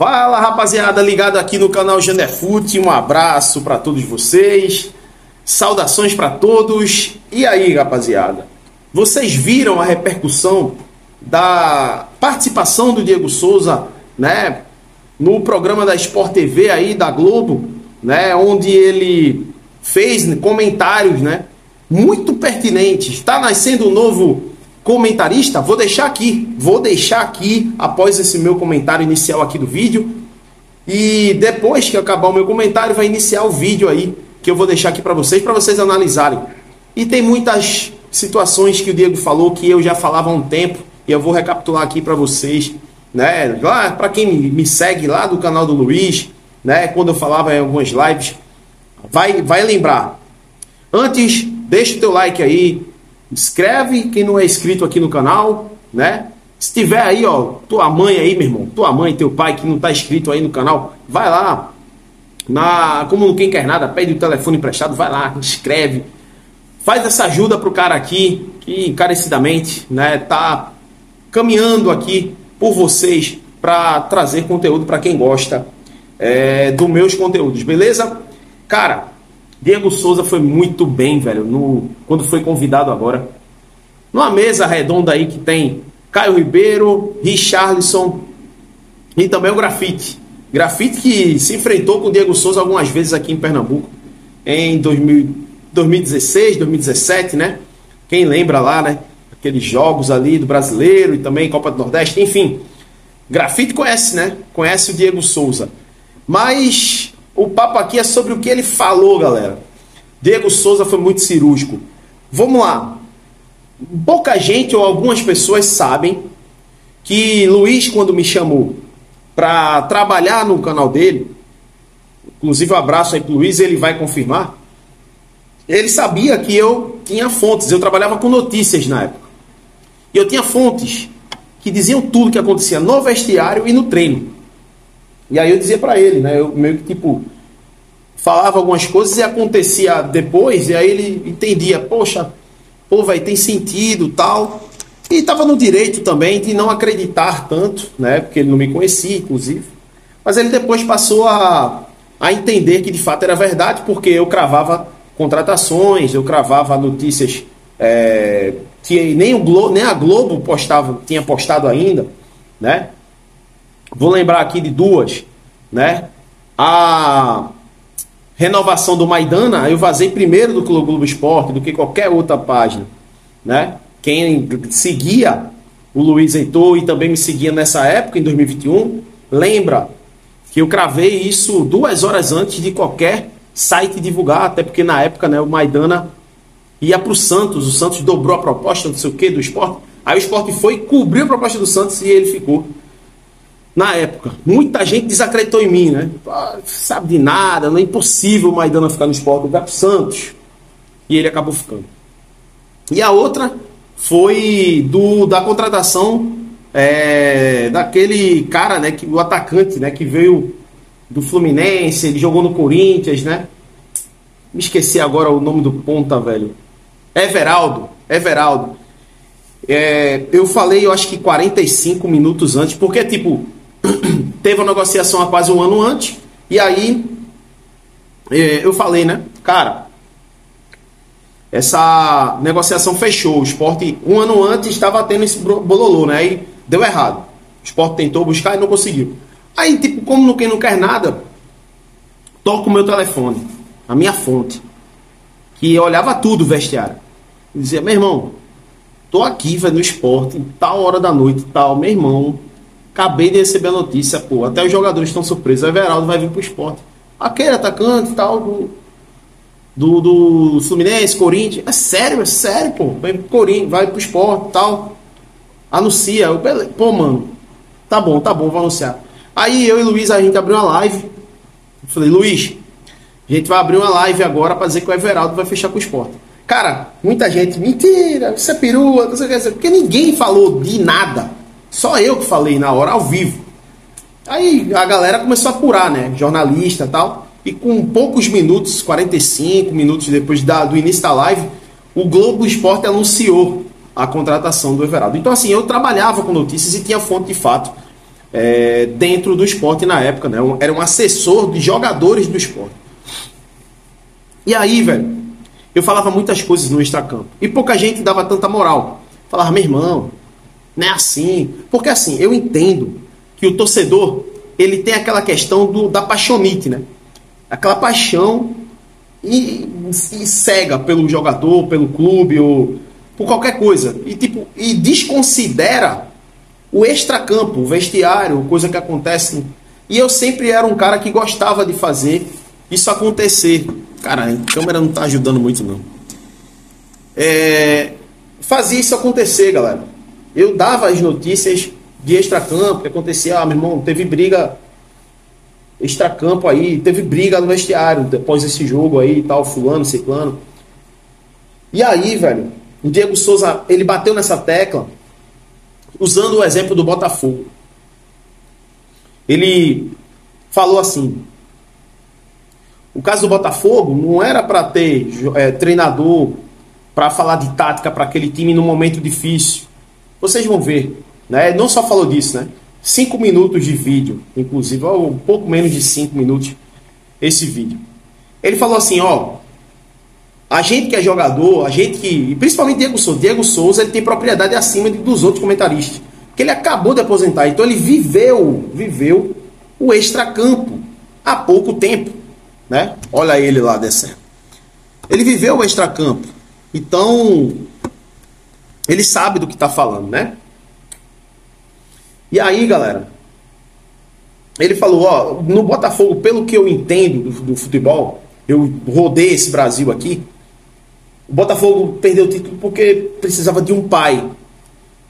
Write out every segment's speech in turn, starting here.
Fala, rapaziada, ligado aqui no canal Janderfute. Um abraço para todos vocês, saudações para todos. E aí, rapaziada, vocês viram a repercussão da participação do Diego Souza, né, no programa da Sport TV aí da Globo, né, onde ele fez comentários, né, muito pertinentes. Está nascendo um novo comentarista. Vou deixar aqui após esse meu comentário inicial aqui do vídeo, e depois que acabar o meu comentário vai iniciar o vídeo aí que eu vou deixar aqui para vocês analisarem. E tem muitas situações que o Diego falou que eu já falava há um tempo e eu vou recapitular aqui para vocês, né? Lá para quem me segue lá do canal do Luiz, né, quando eu falava em algumas lives, vai lembrar. Antes, deixa o teu like aí, inscreve quem não é inscrito aqui no canal, né? Se tiver aí, ó, tua mãe aí, meu irmão, tua mãe, teu pai que não tá inscrito aí no canal, vai lá, como quem quer nada, pede o telefone emprestado, vai lá, inscreve, faz essa ajuda pro cara aqui, que encarecidamente, né, tá caminhando aqui por vocês para trazer conteúdo para quem gosta dos meus conteúdos, beleza? Cara, Diego Souza foi muito bem, velho, quando foi convidado agora. Numa mesa redonda aí que tem Caio Ribeiro, Richarlison e também o Grafite. Grafite que se enfrentou com o Diego Souza algumas vezes aqui em Pernambuco, em 2016, 2017, né? Quem lembra lá, né? Aqueles jogos ali do Brasileiro e também Copa do Nordeste, enfim. Grafite conhece, né? Conhece o Diego Souza. Mas o papo aqui é sobre o que ele falou, galera. Diego Souza foi muito cirúrgico. Vamos lá. Pouca gente ou algumas pessoas sabem que Luiz, quando me chamou para trabalhar no canal dele, inclusive um abraço aí pro Luiz, ele vai confirmar, ele sabia que eu tinha fontes, eu trabalhava com notícias na época. E eu tinha fontes que diziam tudo que acontecia no vestiário e no treino. E aí eu dizia para ele, né, eu meio que tipo falava algumas coisas e acontecia depois, e aí ele entendia, poxa, pô, vai ter sentido, tal. E estava no direito também de não acreditar tanto, né, porque ele não me conhecia, inclusive. Mas ele depois passou a entender que de fato era verdade, porque eu cravava contratações, eu cravava notícias que nem a Globo tinha postado ainda, né? Vou lembrar aqui de duas, né? A renovação do Maidana, eu vazei primeiro do Globo Esporte do que qualquer outra página, né? Quem seguia o Luiz Heitor e também me seguia nessa época, em 2021, lembra que eu cravei isso 2 horas antes de qualquer site divulgar, até porque na época, né, o Maidana ia para o Santos dobrou a proposta, não sei o que, do Sport, aí o Sport foi, cobriu a proposta do Santos e ele ficou. Na época, muita gente desacreditou em mim, né? Sabe de nada, não é impossível o Maidana ficar no Sport, vai pro Santos. E ele acabou ficando. E a outra foi da contratação daquele cara, né? O atacante, né? Que veio do Fluminense, ele jogou no Corinthians, né? Me esqueci agora o nome do ponta, velho. Everaldo. Eu falei, eu acho que 45 minutos antes, porque tipo teve uma negociação há quase um ano antes, e aí eu falei, né, cara, essa negociação fechou, o Sport um ano antes estava tendo esse bololô, né, aí deu errado, o Sport tentou buscar e não conseguiu. Aí tipo, como quem não quer nada, toco o meu telefone, a minha fonte, que olhava tudo o vestiário, e dizia, meu irmão, tô aqui, velho, no Sport, tal hora da noite, tal, meu irmão, acabei de receber a notícia, pô, até os jogadores estão surpresos, o Everaldo vai vir pro Sport. Aquele atacante, tal, do Fluminense, Corinthians, é sério, pô, vai pro Corinthians, vai pro Sport, tal, anuncia, pô, mano, tá bom, vou anunciar. Aí eu e Luiz, a gente abriu uma live, eu falei, Luiz, a gente vai abrir uma live agora pra dizer que o Everaldo vai fechar com o Sport. Cara, muita gente, mentira, você é perua, não sei o que, porque ninguém falou de nada. Só eu que falei na hora, ao vivo. Aí a galera começou a apurar, né? Jornalista e tal. E com poucos minutos, 45 minutos depois do início da live, o Globo Esporte anunciou a contratação do Everaldo. Então assim, eu trabalhava com notícias e tinha fonte de fato dentro do esporte na época, né? Era um assessor de jogadores do esporte. E aí, velho, eu falava muitas coisas no extracampo. E pouca gente dava tanta moral. Falava, meu irmão, não é assim. Porque assim, eu entendo que o torcedor, ele tem aquela questão da paixonite, né? Aquela paixão e cega pelo jogador, pelo clube, ou por qualquer coisa. E desconsidera o extracampo, o vestiário, coisa que acontece. E eu sempre era um cara que gostava de fazer isso acontecer. Cara, a câmera não tá ajudando muito, não. Fazia isso acontecer, galera. Eu dava as notícias de extracampo, que acontecia, meu irmão, teve briga extracampo aí, teve briga no vestiário depois desse jogo aí e tal, fulano, ciclano. E aí, velho, o Diego Souza, ele bateu nessa tecla usando o exemplo do Botafogo. Ele falou assim: o caso do Botafogo não era para ter treinador para falar de tática para aquele time num momento difícil. Vocês vão ver, né? Não só falou disso, né? 5 minutos de vídeo, inclusive, um pouco menos de 5 minutos esse vídeo. Ele falou assim, ó, a gente que é jogador, e principalmente Diego Souza, ele tem propriedade acima dos outros comentaristas, porque ele acabou de aposentar, então ele viveu o extracampo há pouco tempo, né? Olha ele lá descendo. Ele viveu o extracampo, então ele sabe do que está falando, né? E aí, galera, ele falou, ó, no Botafogo, pelo que eu entendo do futebol, eu rodei esse Brasil aqui, o Botafogo perdeu o título porque precisava de um pai.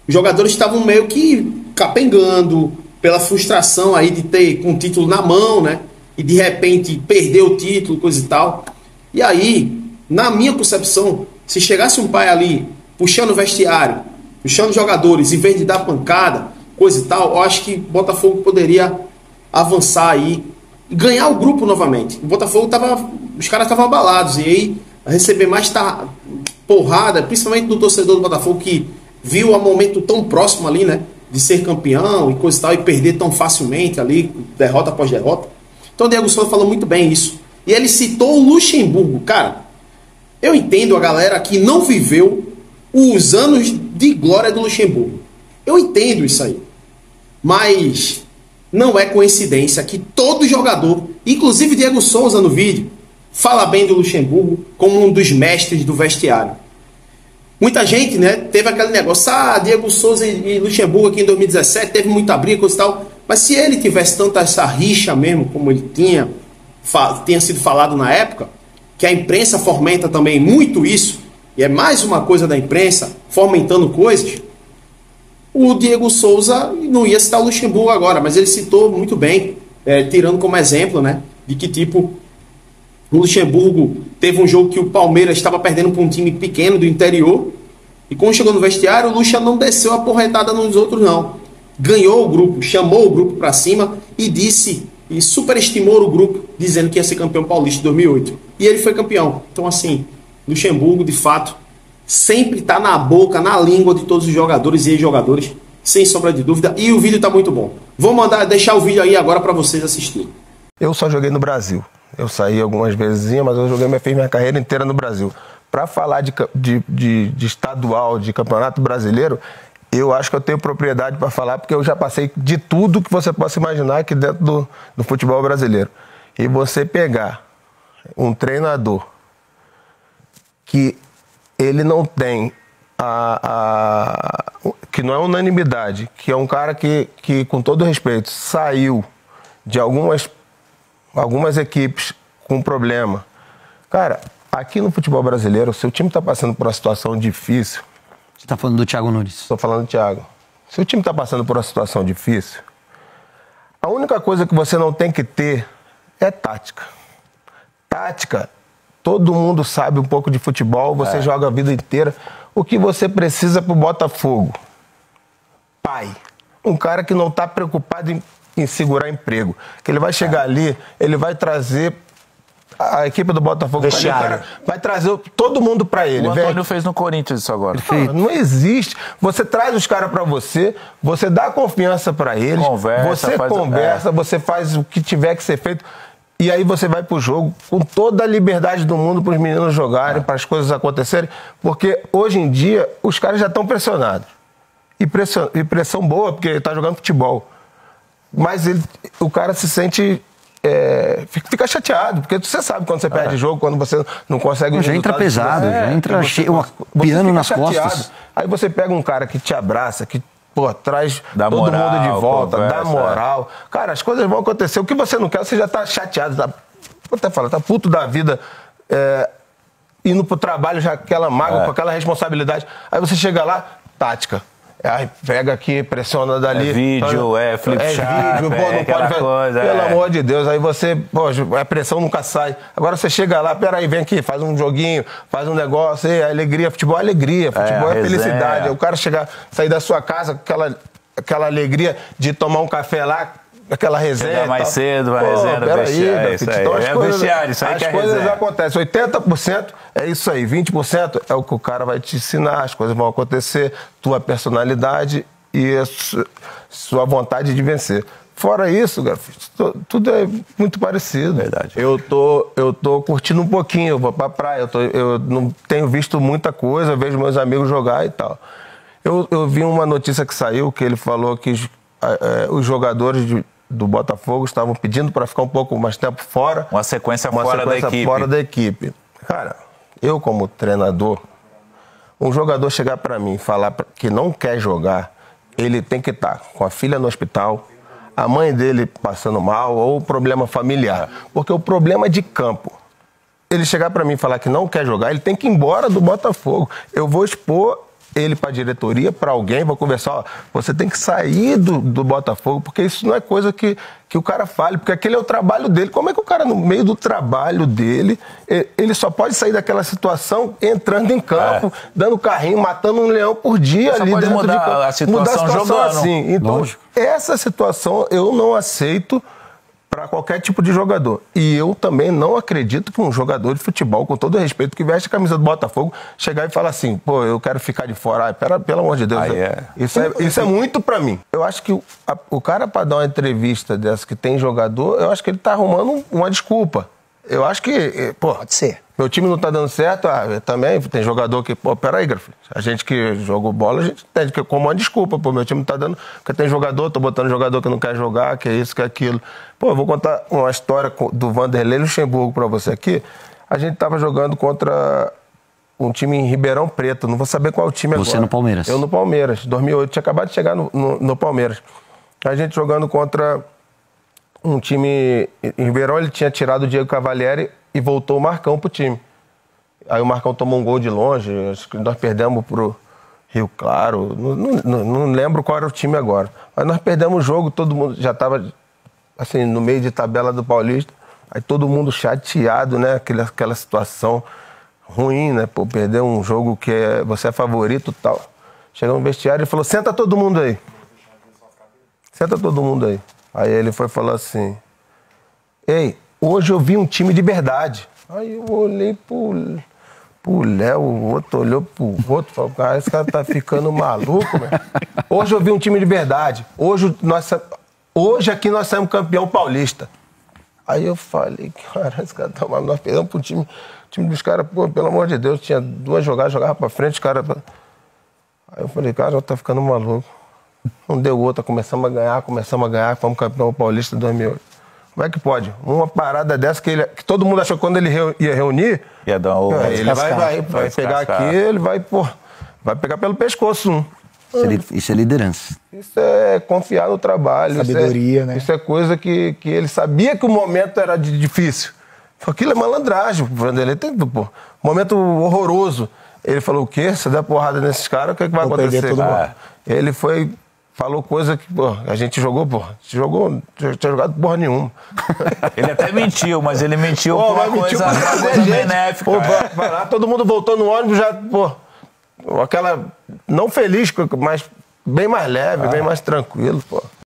Os jogadores estavam meio que capengando pela frustração aí de ter com o título na mão, né? E de repente perder o título, coisa e tal. E aí, na minha concepção, se chegasse um pai ali puxando o vestiário, puxando os jogadores, em vez de dar pancada, coisa e tal, eu acho que o Botafogo poderia avançar aí e ganhar o grupo novamente. O Botafogo os caras estavam abalados, e aí receber mais porrada, principalmente do torcedor do Botafogo, que viu a momento tão próximo ali, né, de ser campeão e coisa e tal, e perder tão facilmente ali, derrota após derrota. Então o Diego Souza falou muito bem isso. E ele citou o Luxemburgo. Cara, eu entendo a galera que não viveu os anos de glória do Luxemburgo. Eu entendo isso aí. Mas não é coincidência que todo jogador, inclusive Diego Souza no vídeo, fala bem do Luxemburgo como um dos mestres do vestiário. Muita gente, né, teve aquele negócio, Diego Souza e Luxemburgo aqui em 2017, teve muita briga e tal, mas se ele tivesse tanta essa rixa mesmo, como ele tinha sido falado na época, que a imprensa fomenta também muito isso, e é mais uma coisa da imprensa fomentando coisas, o Diego Souza não ia citar o Luxemburgo agora, mas ele citou muito bem, tirando como exemplo, né, de que tipo, o Luxemburgo teve um jogo que o Palmeiras estava perdendo para um time pequeno do interior, e quando chegou no vestiário, o Luxa não desceu a porretada nos outros não. Ganhou o grupo, chamou o grupo para cima e superestimou o grupo, dizendo que ia ser campeão paulista em 2008. E ele foi campeão. Então assim, Luxemburgo, de fato, sempre está na boca, na língua de todos os jogadores e ex-jogadores, sem sombra de dúvida, e o vídeo está muito bom. Vou deixar o vídeo aí agora para vocês assistirem. Eu só joguei no Brasil. Eu saí algumas vezes, mas eu fiz minha carreira inteira no Brasil. Para falar de estadual, de campeonato brasileiro, eu acho que eu tenho propriedade para falar, porque eu já passei de tudo que você possa imaginar aqui dentro do futebol brasileiro. E você pegar um treinador que ele não tem que não é unanimidade, que é um cara que com todo respeito, saiu de algumas equipes com problema. Cara, aqui no futebol brasileiro, o seu time está passando por uma situação difícil. Você está falando do Thiago Nunes? Estou falando do Thiago. Se o time está passando por uma situação difícil, a única coisa que você não tem que ter é tática. Tática, todo mundo sabe um pouco de futebol, você joga a vida inteira. O que você precisa para o Botafogo? Pai. Um cara que não está preocupado em segurar emprego. Que ele vai chegar ali, ele vai trazer a equipe do Botafogo vai trazer todo mundo pra ele. O Antônio fez no Corinthians isso agora. Não existe. Você traz os caras pra você dá confiança pra eles, você faz o que tiver que ser feito. E aí você vai pro jogo com toda a liberdade do mundo para os meninos jogarem, para as coisas acontecerem, porque hoje em dia os caras já estão pressionados. E pressão boa, porque ele tá jogando futebol. Mas o cara se sente... fica chateado, porque você sabe quando você perde jogo, quando você não consegue... Já entra pesado, já entra piano nas costas. Aí você pega um cara que te abraça, que traz todo mundo de volta, dá moral. Cara, as coisas vão acontecer. O que você não quer, você já tá chateado, tá puto da vida, indo pro trabalho já aquela mágoa, com aquela responsabilidade. Aí você chega lá, tática. Aí pega aqui, pressiona dali. Vídeo, flipchart, não pode coisa, pelo amor de Deus, aí você, a pressão nunca sai. Agora você chega lá, peraí, vem aqui, faz um joguinho, faz um negócio, alegria, futebol é alegria, futebol é felicidade. O cara sair da sua casa com aquela alegria de tomar um café lá, aquela resenha. Chegar mais cedo, a resenha do vestiário. Então as coisas acontecem. 80% é isso aí, 20% é o que o cara vai te ensinar, as coisas vão acontecer, tua personalidade e a sua vontade de vencer. Fora isso, Grafite, tudo é muito parecido. Verdade. Eu tô curtindo um pouquinho, eu vou pra praia, eu não tenho visto muita coisa, eu vejo meus amigos jogar e tal. Eu vi uma notícia que saiu, que ele falou que os jogadores do Botafogo estavam pedindo para ficar um pouco mais tempo fora. Uma sequência fora da equipe. Cara, eu como treinador, um jogador chegar para mim e falar que não quer jogar, ele tem que estar com a filha no hospital, a mãe dele passando mal ou problema familiar. Porque o problema é de campo. Ele chegar para mim e falar que não quer jogar, ele tem que ir embora do Botafogo. Eu vou expor ele para a diretoria, para alguém, vou conversar, você tem que sair do Botafogo, porque isso não é coisa que o cara fale, porque aquele é o trabalho dele. Como é que o cara, no meio do trabalho dele, ele só pode sair daquela situação entrando em campo, dando carrinho, matando um leão por dia. Só ali pode dentro mudar a situação jogando. Assim. Então, essa situação eu não aceito para qualquer tipo de jogador. E eu também não acredito que um jogador de futebol, com todo o respeito, que veste a camisa do Botafogo, chegar e falar assim, eu quero ficar de fora. Pelo amor de Deus. Isso é muito para mim. Eu acho que o cara, para dar uma entrevista dessa que tem jogador, eu acho que ele tá arrumando uma desculpa. Eu acho que, pode ser. Meu time não tá dando certo, também tem jogador que, peraí, Grafite, a gente que jogou bola, a gente tem que como uma desculpa, meu time não tá dando, porque tem jogador, tô botando jogador que não quer jogar, que é isso, que é aquilo. Eu vou contar uma história do Vanderlei Luxemburgo pra você aqui. A gente tava jogando contra um time em Ribeirão Preto, não vou saber qual time agora. Você no Palmeiras. Eu no Palmeiras, 2008, tinha acabado de chegar no Palmeiras. A gente jogando contra um time em Ribeirão, ele tinha tirado o Diego Cavalieri e voltou o Marcão pro time. Aí o Marcão tomou um gol de longe, acho que nós perdemos pro Rio Claro, não lembro qual era o time agora. Mas nós perdemos o jogo, todo mundo já estava assim, no meio de tabela do Paulista, aí todo mundo chateado, né, aquela situação ruim, né, perder um jogo que você é favorito e tal. Chegou no vestiário e falou, senta todo mundo aí. Senta todo mundo aí. Aí ele foi falar assim, ei, hoje eu vi um time de verdade. Aí eu olhei pro Léo, o outro olhou pro outro, falou, cara, esse cara tá ficando maluco, meu. Hoje eu vi um time de verdade. Hoje aqui nós saímos campeão paulista. Aí eu falei, cara, esse cara tá maluco, nós perdemos pro time dos caras, pelo amor de Deus, tinha 2 jogadas, jogava pra frente, os caras... Aí eu falei, cara, tá ficando maluco. Não deu outra, começamos a ganhar, fomos campeão paulista em 2008. Como é que pode? Uma parada dessa que todo mundo achou que quando ele ia reunir, ia dar uma ele vai pegar aqui, ele vai pegar pelo pescoço. Isso é liderança. Isso é confiar no trabalho. Sabedoria, né? Isso é coisa que ele sabia que o momento era difícil. Aquilo é malandragem, Vanderlei. Momento horroroso. Ele falou, o quê? Se der porrada nesses caras, o que vai acontecer? Ele falou coisa que, a gente jogou, tinha jogado porra nenhuma. Ele até mentiu, mas ele mentiu por uma coisa benéfica. Vai lá, todo mundo voltou no ônibus já, aquela, não feliz, mas bem mais leve, bem mais tranquilo,